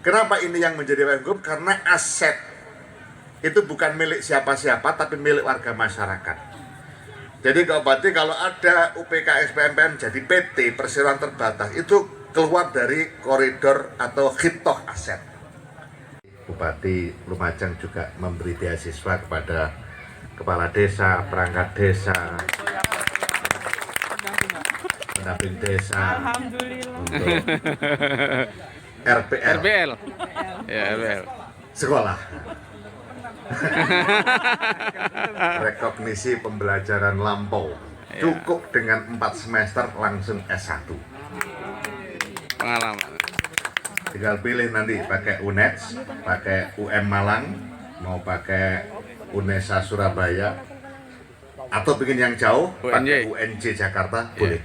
Kenapa ini yang menjadi wagub? Karena aset itu bukan milik siapa-siapa, tapi milik warga masyarakat. Jadi berarti kalau ada UPK SPMPN jadi PT perseroan terbatas, itu keluar dari koridor atau khitoh aset. Bupati Lumajang juga memberi beasiswa kepada kepala desa, perangkat desa, pendamping desa, untuk RPL. Ya, RPL. Sekolah. Rekognisi pembelajaran lampau. Cukup dengan 4 semester langsung S1. Pengalaman. Tinggal pilih nanti pakai UNED, pakai UM Malang, mau pakai UNESA Surabaya, atau bikin yang jauh, pakai UNJ Jakarta, boleh.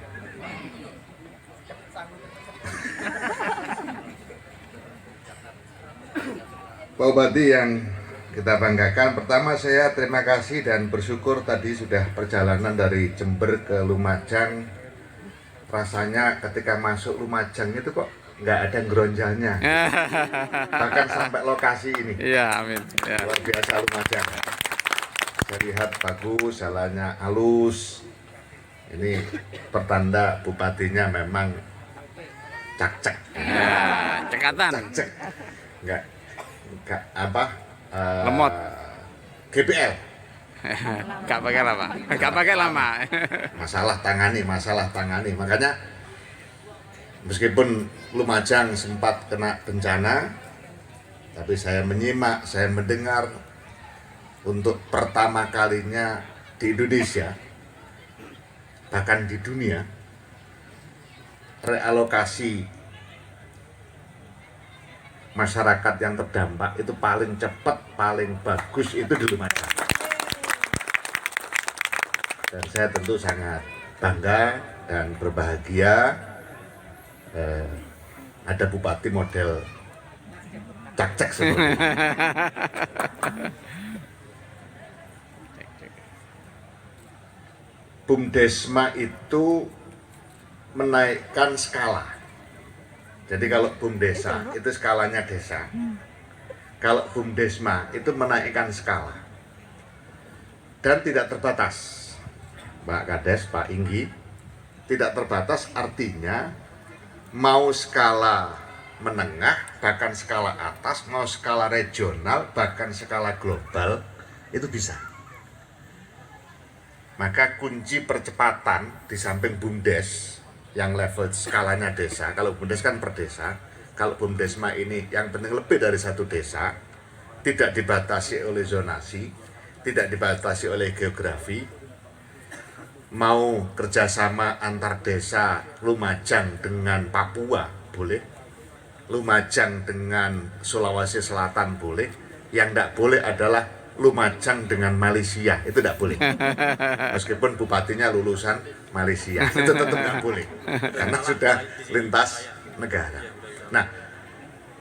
Pak Bupati yang kita banggakan, pertama saya terima kasih dan bersyukur tadi sudah perjalanan dari Jember ke Lumajang. Rasanya ketika masuk Lumajang itu kok nggak ada geronjalnya, bahkan sampai lokasi ini. Iya, amin. Ya. Luar biasa Lumajang. Saya lihat bagus, jalannya halus. Ini pertanda bupatinya memang cak-cek. Ya, cekatan. Cak-cek. Nggak apa? Lemot. GPL. Gak pakai lama. Gak pakai lama. Masalah tangani. Makanya meskipun Lumajang sempat kena bencana, tapi saya menyimak, saya mendengar untuk pertama kalinya di Indonesia, bahkan di dunia, realokasi masyarakat yang terdampak itu paling cepat, paling bagus itu di Lumajang. Dan saya tentu sangat bangga dan berbahagia ada bupati model cak-cak seperti ini. Bumdesma itu menaikkan skala. Jadi kalau Bumdesa itu skalanya desa. Kalau Bumdesma itu menaikkan skala. Dan tidak terbatas. Pak Kades, Pak Inggi, tidak terbatas artinya mau skala menengah, bahkan skala atas, mau skala regional, bahkan skala global, itu bisa. Maka kunci percepatan di samping Bumdes yang level skalanya desa, kalau Bumdes kan per desa, kalau Bumdesma ini yang penting lebih dari satu desa, tidak dibatasi oleh zonasi, tidak dibatasi oleh geografi, mau kerjasama antar desa Lumajang dengan Papua boleh, Lumajang dengan Sulawesi Selatan boleh, yang tidak boleh adalah Lumajang dengan Malaysia, itu tidak boleh. Meskipun bupatinya lulusan Malaysia, itu tetap tidak boleh, karena sudah lintas negara. Nah,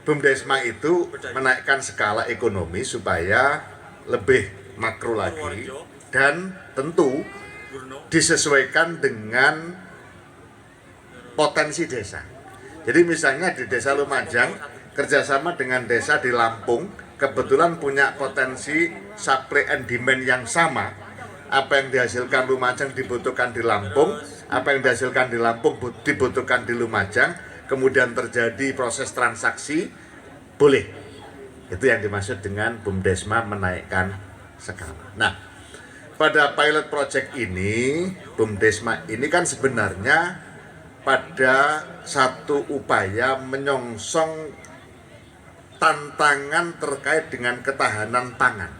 Bumdesma itu menaikkan skala ekonomi supaya lebih makro lagi, dan tentu disesuaikan dengan potensi desa. Jadi misalnya di desa Lumajang kerjasama dengan desa di Lampung kebetulan punya potensi supply and demand yang sama. Apa yang dihasilkan Lumajang dibutuhkan di Lampung, apa yang dihasilkan di Lampung dibutuhkan di Lumajang, kemudian terjadi proses transaksi, boleh. Itu yang dimaksud dengan Bumdesma menaikkan skala. Nah, pada pilot project ini, Bumdesma ini kan sebenarnya pada satu upaya menyongsong tantangan terkait dengan ketahanan pangan.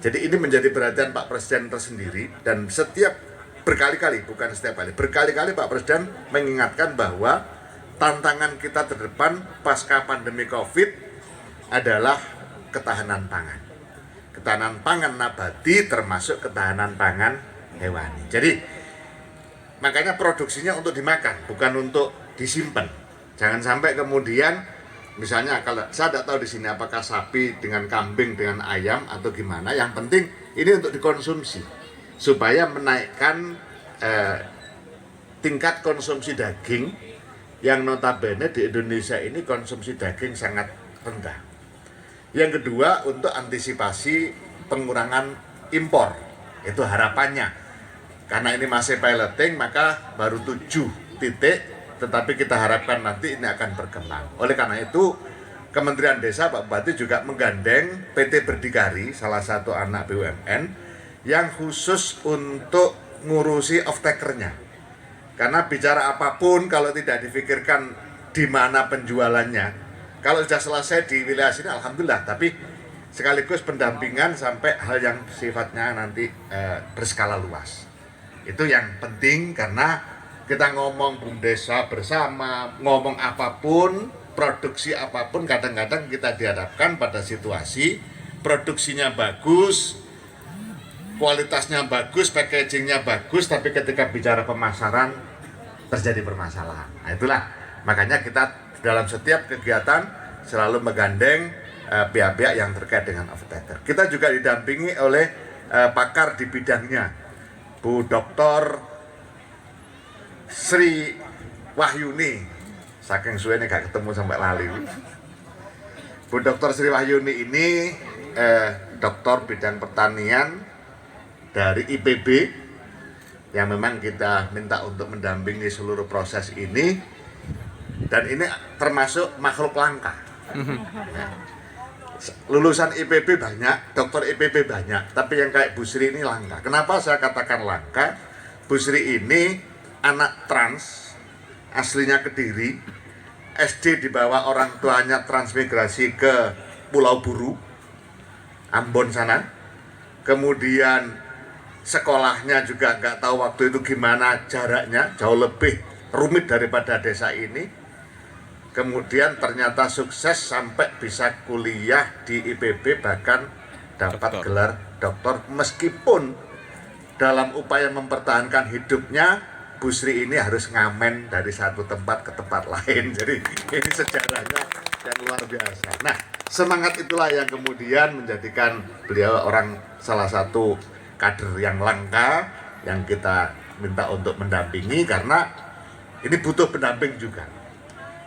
Jadi ini menjadi perhatian Pak Presiden tersendiri, dan setiap berkali-kali, bukan setiap kali, berkali-kali Pak Presiden mengingatkan bahwa tantangan kita terdepan pasca pandemi COVID adalah ketahanan pangan. Ketahanan pangan nabati termasuk ketahanan pangan hewani. Jadi makanya produksinya untuk dimakan, bukan untuk disimpan. Jangan sampai kemudian misalnya, kalau saya tidak tahu di sini apakah sapi dengan kambing dengan ayam atau gimana, yang penting ini untuk dikonsumsi supaya menaikkan tingkat konsumsi daging yang notabene di Indonesia ini konsumsi daging sangat rendah. Yang kedua, untuk antisipasi pengurangan impor, itu harapannya. Karena ini masih piloting, maka baru 7 titik, tetapi kita harapkan nanti ini akan berkembang. Oleh karena itu, Kementerian Desa, Pak Bupati juga menggandeng PT Berdikari, salah satu anak BUMN, yang khusus untuk ngurusi off-takernya. Karena bicara apapun kalau tidak difikirkan di mana penjualannya, kalau sudah selesai di wilayah sini alhamdulillah, tapi sekaligus pendampingan sampai hal yang sifatnya nanti berskala luas. Itu yang penting, karena kita ngomong BUMDesa bersama, ngomong apapun, produksi apapun, kadang-kadang kita dihadapkan pada situasi produksinya bagus, kualitasnya bagus, packagingnya bagus, tapi ketika bicara pemasaran terjadi permasalahan. Nah, itulah makanya kita dalam setiap kegiatan selalu menggandeng pihak-pihak yang terkait dengan off-taker. Kita juga didampingi oleh pakar di bidangnya, Bu Dr. Sri Wahyuni. Saking suwene gak ketemu sampai lali. Bu Dr. Sri Wahyuni ini doktor bidang pertanian dari IPB, yang memang kita minta untuk mendampingi seluruh proses ini, dan ini termasuk makhluk langka. Lulusan IPB banyak, dokter IPB banyak, tapi yang kayak Bu Sri ini langka. Kenapa saya katakan langka? Bu Sri ini anak trans, aslinya Kediri, SD dibawa orang tuanya transmigrasi ke Pulau Buru, Ambon sana, kemudian sekolahnya juga nggak tahu waktu itu gimana jaraknya, jauh lebih rumit daripada desa ini. Kemudian ternyata sukses sampai bisa kuliah di IPB, bahkan dapat gelar doktor, meskipun dalam upaya mempertahankan hidupnya Bu Sri ini harus ngamen dari satu tempat ke tempat lain. Jadi ini sejarahnya yang luar biasa. Nah, semangat itulah yang kemudian menjadikan beliau orang salah satu kader yang langka yang kita minta untuk mendampingi, karena ini butuh pendamping juga.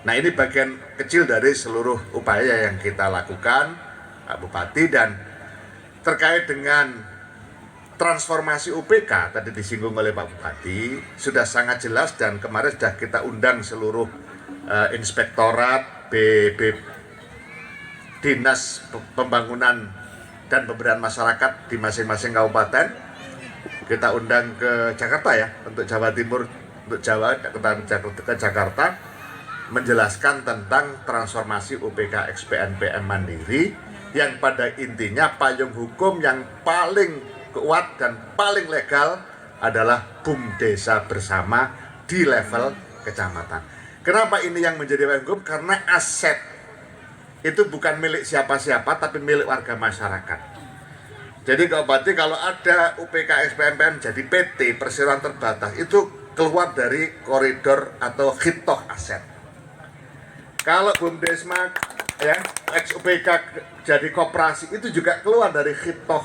Nah, ini bagian kecil dari seluruh upaya yang kita lakukan, Pak Bupati. Dan terkait dengan transformasi UPK tadi disinggung oleh Pak Bupati, sudah sangat jelas, dan kemarin sudah kita undang seluruh inspektorat, Dinas Pembangunan dan Pemberdayaan Masyarakat di masing-masing kabupaten. Kita undang ke Jakarta ya, untuk Jawa Timur, untuk Jawa, ke Jakarta, menjelaskan tentang transformasi UPK XPNPM Mandiri, yang pada intinya payung hukum yang paling kuat dan paling legal adalah BUMDesa bersama di level kecamatan. Kenapa ini yang menjadi payung hukum? Karena aset itu bukan milik siapa-siapa, tapi milik warga masyarakat. Jadi Kabupaten kalau ada UPK XPNPM jadi PT perseroan terbatas, itu keluar dari koridor atau hitoh aset. Kalau BUMDesma ya, ex UPK jadi koperasi, itu juga keluar dari hitoh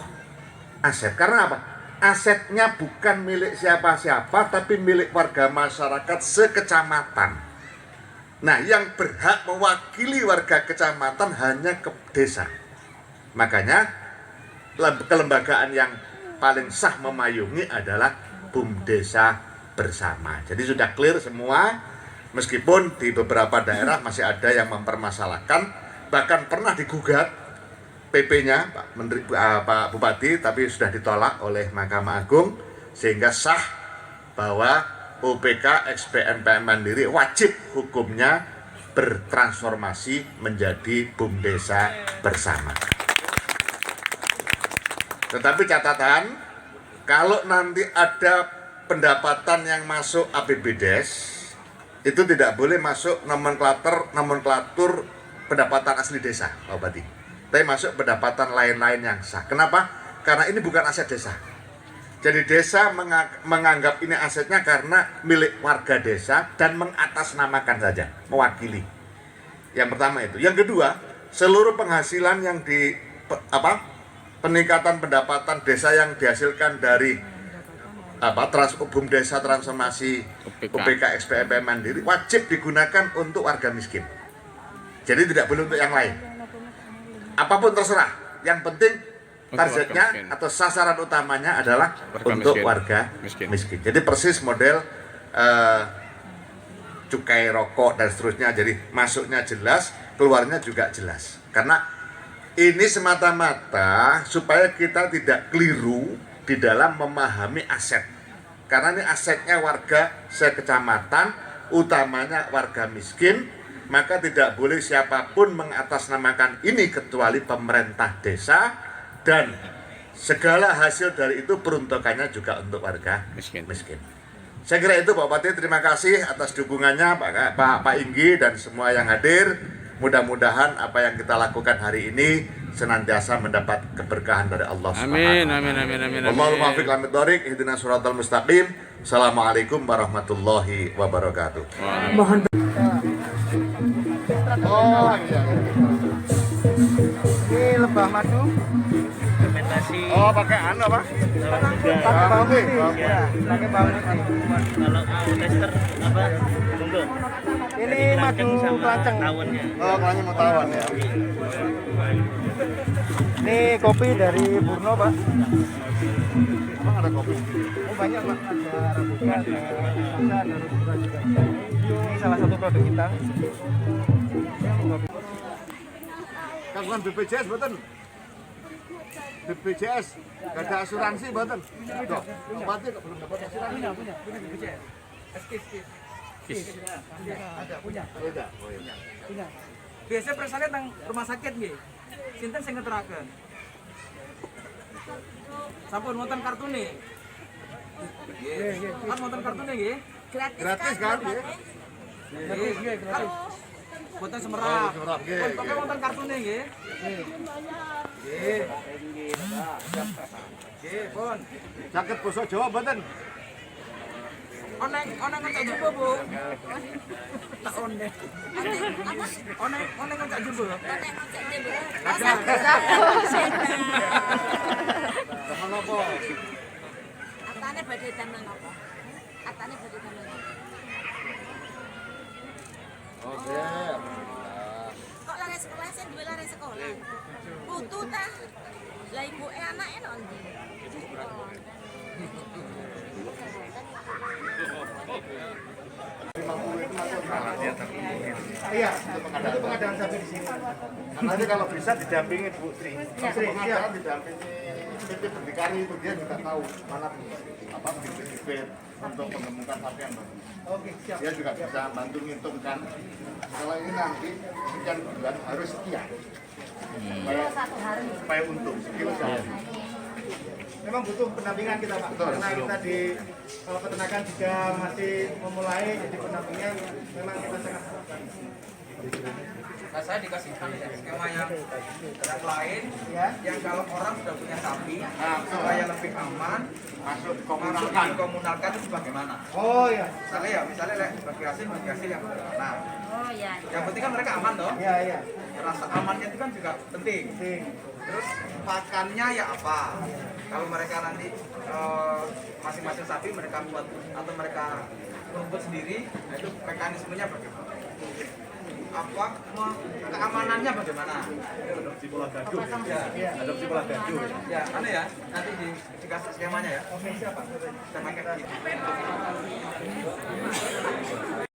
aset. Karena apa? Asetnya bukan milik siapa-siapa, tapi milik warga masyarakat sekecamatan. Nah, yang berhak mewakili warga kecamatan hanya ke desa. Makanya kelembagaan yang paling sah memayungi adalah BUMDesa bersama. Jadi sudah clear semua, meskipun di beberapa daerah masih ada yang mempermasalahkan, bahkan pernah digugat PP-nya Pak Bupati, tapi sudah ditolak oleh Mahkamah Agung, sehingga sah bahwa UPK XPNPM Mandiri wajib hukumnya bertransformasi menjadi BUMDesa bersama. Tetapi catatan, kalau nanti ada pendapatan yang masuk APBDes, itu tidak boleh masuk nomenklatur pendapatan asli desa, Pak Bupati. Tapi masuk pendapatan lain-lain yang sah. Kenapa? Karena ini bukan aset desa. Jadi desa menganggap ini asetnya karena milik warga desa dan mengatasnamakan saja, mewakili. Yang pertama itu. Yang kedua, seluruh penghasilan yang peningkatan pendapatan desa yang dihasilkan dari Bumdesa Transformasi UPK XPMP Mandiri wajib digunakan untuk warga miskin. Jadi tidak boleh untuk yang lain. Apapun terserah. Yang penting targetnya atau sasaran utamanya adalah untuk warga miskin. Jadi persis model cukai rokok dan seterusnya. Jadi masuknya jelas, keluarnya juga jelas. Karena ini semata-mata supaya kita tidak keliru di dalam memahami aset, karena ini asetnya warga sekecamatan, utamanya warga miskin, maka tidak boleh siapapun mengatasnamakan ini kecuali pemerintah desa, dan segala hasil dari itu peruntukannya juga untuk warga miskin. Saya kira itu Pak Bupati, terima kasih atas dukungannya Pak Inggi dan semua yang hadir. Mudah-mudahan apa yang kita lakukan hari ini senantiasa mendapat keberkahan dari Allah Subhanahu wa taala. Amin. Allahumma muwaffiq lamid thoriq, ihdinas siratal mustaqim. Assalamualaikum warahmatullahi wabarakatuh. Mohon ini lebah madu fermentasi. Oh, pakai anu apa? pakai bawang putih ya, pakai bawang putih. Kalau mau tester apa? Monggo. Ini madu kelanceng. Tawonnya. Oh, kalian mau tawon ya. Ini kopi dari Purno, Pak. Emang ada kopi? Oh, banyak, Pak. Ada Arabica, ada Robusta, ada Robusta juga. Ini salah satu produk kita. Kagungan BPJS betul. BPJS gak ada asuransi betul. Dok, Bupati kok belum dapat asuransi? Punya BPJS. Punya. Punya. Biasanya persane tentang rumah sakit nggih. Sinten sing ngeteraken? Sampun wonten kartune. Nggih. Kan wonten kartune nggih. Gratis kan ya? Nggih, gratis. Boten semerap. Semerap, nggih. Pun pokoke wonten kartune nggih. Nggih. Nggih, pun. Sakit basa Jawa betul. Oneng ngecak jumbo, Bu. Tak oneng. Oneng ngecak jumbo. Temen apa? Katanya badai damel apa? Katanya badai damel apa? Oke. Kok lari sekolah sih duwe lari sekolah? Putu ta? Lah ibuke anake nang ndi? Iya, itu pengadaan sapi di sini. Nanti kalau bisa didampingi Bu Sri. Pengadaan didampingi PT Berdikari itu dia juga tahu mana apa bibit-bibit untuk pengemukan sapi yang bagus. Oke, siap. Dia juga bisa bantu ngitungkan kalau ini nanti sekian bulan harus sekian. Supaya untung sekilo sehari. Memang butuh pendampingan kita, Pak. Betul. Karena kita di kalau peternakan juga masih memulai, jadi pendampingan memang kita sangat butuhkan. Nah, saya dikasih skema yang lain, Ya. yang kalau orang sudah punya sapi, Nah, supaya lebih aman, masuk masuk komunalkan. dikomunalkan itu bagaimana? Oh ya, Misalnya bagi hasil yang bagaimana? Oh iya. Yang penting kan mereka aman toh. iya, iya. Rasa amannya itu kan juga penting. Penting. Terus pakannya ya apa? Kalau mereka nanti masing-masing sapi mereka buat atau mereka rumput sendiri, nah itu mekanismenya bagaimana? Apa keamanannya bagaimana? Adopsi pola gaduh. Ya, Adopsi pola gaduh. ya, aneh ya. Nanti dikasih skemanya ya. Oke, siap, Pak. Kita pakai.